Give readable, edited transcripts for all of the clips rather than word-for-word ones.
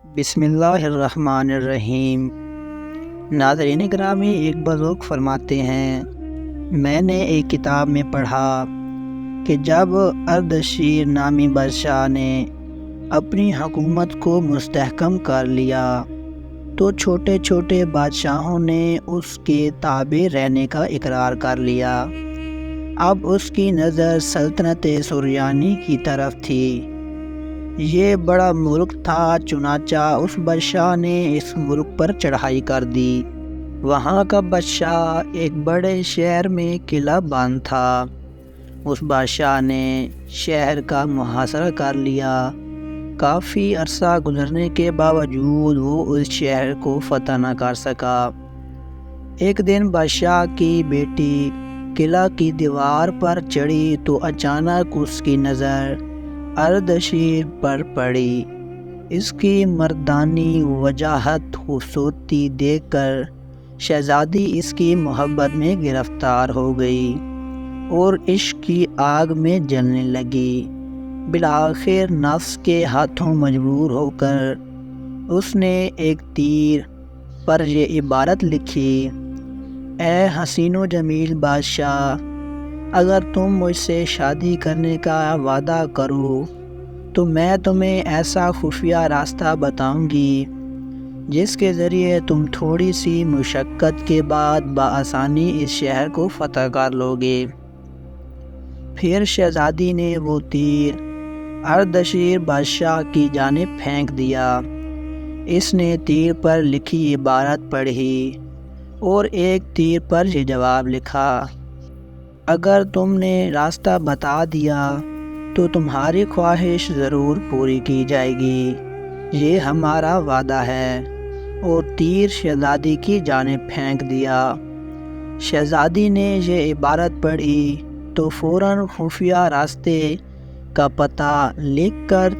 بسم اللہ الرحمن الرحیم۔ ناظرین گرامی، ایک بزرگ فرماتے ہیں، میں نے ایک کتاب میں پڑھا کہ جب اردشیر نامی بادشاہ نے اپنی حکومت کو مستحکم کر لیا تو چھوٹے چھوٹے بادشاہوں نے اس کے تابع رہنے کا اقرار کر لیا۔ اب اس کی نظر سلطنت سریانی کی طرف تھی۔ یہ بڑا ملک تھا، چنانچہ اس بادشاہ نے اس ملک پر چڑھائی کر دی۔ وہاں کا بادشاہ ایک بڑے شہر میں قلعہ بند تھا۔ اس بادشاہ نے شہر کا محاصرہ کر لیا۔ کافی عرصہ گزرنے کے باوجود وہ اس شہر کو فتح نہ کر سکا۔ ایک دن بادشاہ کی بیٹی قلعہ کی دیوار پر چڑھی تو اچانک اس کی نظر اردشیر پر پڑی۔ اس کی مردانی وجاہت خوبصورتی دیکھ کر شہزادی اس کی محبت میں گرفتار ہو گئی اور عشق کی آگ میں جلنے لگی۔ بالآخر نفس کے ہاتھوں مجبور ہو کر اس نے ایک تیر پر یہ عبارت لکھی: اے حسین و جمیل بادشاہ، اگر تم مجھ سے شادی کرنے کا وعدہ کرو تو میں تمہیں ایسا خفیہ راستہ بتاؤں گی جس کے ذریعے تم تھوڑی سی مشقت کے بعد بآسانی اس شہر کو فتح کر لو گے۔ پھر شہزادی نے وہ تیر اردشیر بادشاہ کی جانب پھینک دیا۔ اس نے تیر پر لکھی عبارت پڑھی اور ایک تیر پر یہ جواب لکھا: اگر تم نے راستہ بتا دیا تو تمہاری خواہش ضرور پوری کی جائے گی، یہ ہمارا وعدہ ہے۔ اور تیر شہزادی کی جانب پھینک دیا۔ شہزادی نے یہ عبارت پڑھی تو فوراً خفیہ راستے کا پتہ لکھ کر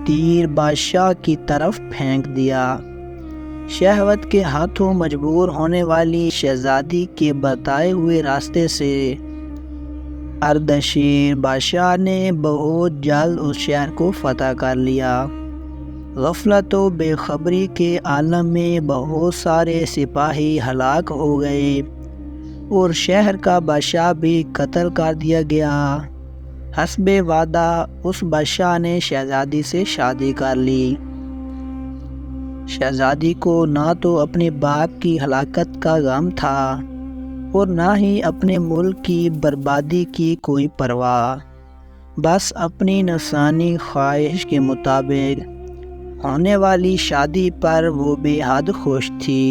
تیر بادشاہ کی طرف پھینک دیا۔ شہوت کے ہاتھوں مجبور ہونے والی شہزادی کے بتائے ہوئے راستے سے اردشیر بادشاہ نے بہت جلد اس شہر کو فتح کر لیا۔ غفلت و بے خبری کے عالم میں بہت سارے سپاہی ہلاک ہو گئے اور شہر کا بادشاہ بھی قتل کر دیا گیا۔ حسب وعدہ اس بادشاہ نے شہزادی سے شادی کر لی۔ شہزادی کو نہ تو اپنے باپ کی ہلاکت کا غم تھا اور نہ ہی اپنے ملک کی بربادی کی کوئی پرواہ، بس اپنی نفسانی خواہش کے مطابق ہونے والی شادی پر وہ بے حد خوش تھی۔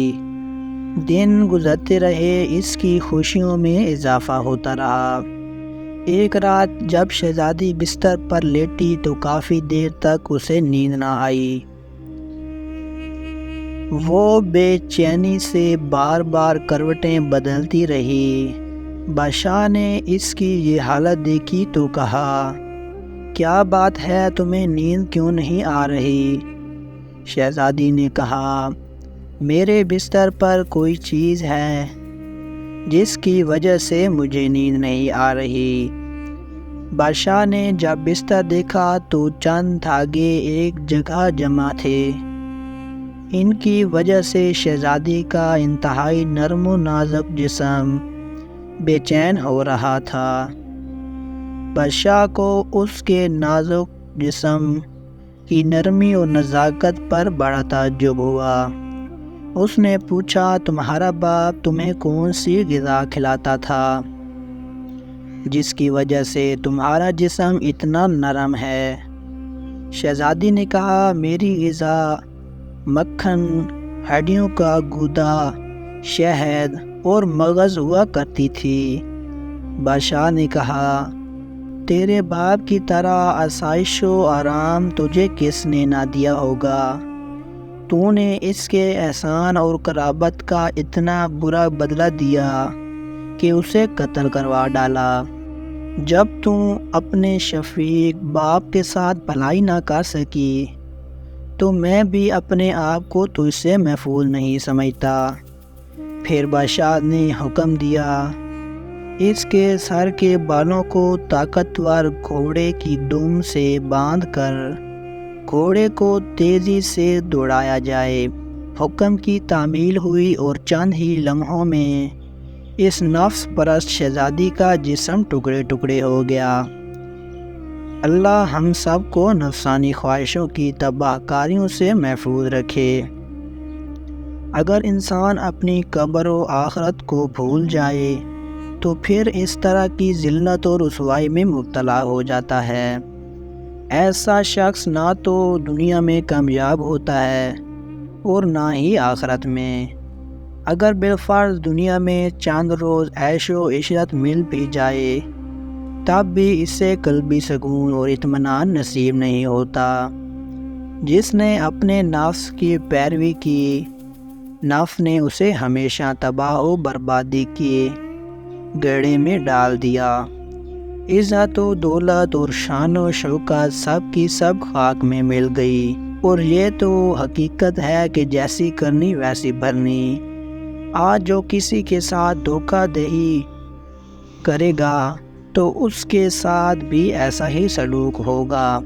دن گزرتے رہے، اس کی خوشیوں میں اضافہ ہوتا رہا۔ ایک رات جب شہزادی بستر پر لیٹی تو کافی دیر تک اسے نیند نہ آئی۔ وہ بے چینی سے بار بار کروٹیں بدلتی رہی۔ بادشاہ نے اس کی یہ حالت دیکھی تو کہا: کیا بات ہے، تمہیں نیند کیوں نہیں آ رہی؟ شہزادی نے کہا: میرے بستر پر کوئی چیز ہے جس کی وجہ سے مجھے نیند نہیں آ رہی۔ بادشاہ نے جب بستر دیکھا تو چند دھاگے ایک جگہ جمع تھے۔ ان کی وجہ سے شہزادی کا انتہائی نرم و نازک جسم بے چین ہو رہا تھا۔ بادشاہ کو اس کے نازک جسم کی نرمی و نزاکت پر بڑا تعجب ہوا۔ اس نے پوچھا: تمہارا باپ تمہیں کون سی غذا کھلاتا تھا جس کی وجہ سے تمہارا جسم اتنا نرم ہے؟ شہزادی نے کہا: میری غذا مکھن، ہڈیوں کا گودا، شہد اور مغز ہوا کرتی تھی۔ بادشاہ نے کہا: تیرے باپ کی طرح آسائش و آرام تجھے کس نے نہ دیا ہوگا؟ تو نے اس کے احسان اور قرابت کا اتنا برا بدلہ دیا کہ اسے قتل کروا ڈالا۔ جب تو اپنے شفیق باپ کے ساتھ بھلائی نہ کر سکی تو میں بھی اپنے آپ کو تجھ سے محفوظ نہیں سمجھتا۔ پھر بادشاہ نے حکم دیا: اس کے سر کے بالوں کو طاقتور گھوڑے کی دم سے باندھ کر گھوڑے کو تیزی سے دوڑایا جائے۔ حکم کی تعمیل ہوئی اور چند ہی لمحوں میں اس نفس پرست شہزادی کا جسم ٹکڑے ٹکڑے ہو گیا۔ اللہ ہم سب کو نفسانی خواہشوں کی تباہ کاریوں سے محفوظ رکھے۔ اگر انسان اپنی قبر و آخرت کو بھول جائے تو پھر اس طرح کی ذلت و رسوائی میں مبتلا ہو جاتا ہے۔ ایسا شخص نہ تو دنیا میں کامیاب ہوتا ہے اور نہ ہی آخرت میں۔ اگر بالفرض دنیا میں چند روز عیش و عشرت مل بھی جائے تب بھی اسے قلبی سکون اور اطمینان نصیب نہیں ہوتا۔ جس نے اپنے نفس کی پیروی کی، نفس نے اسے ہمیشہ تباہ و بربادی کے گڑھے میں ڈال دیا۔ عزت و دولت اور شان و شوکت سب کی سب خاک میں مل گئی، اور یہ تو حقیقت ہے کہ جیسی کرنی ویسی بھرنی۔ آج جو کسی کے ساتھ دھوکہ دہی کرے گا تو اس کے ساتھ بھی ایسا ہی سلوک ہوگا۔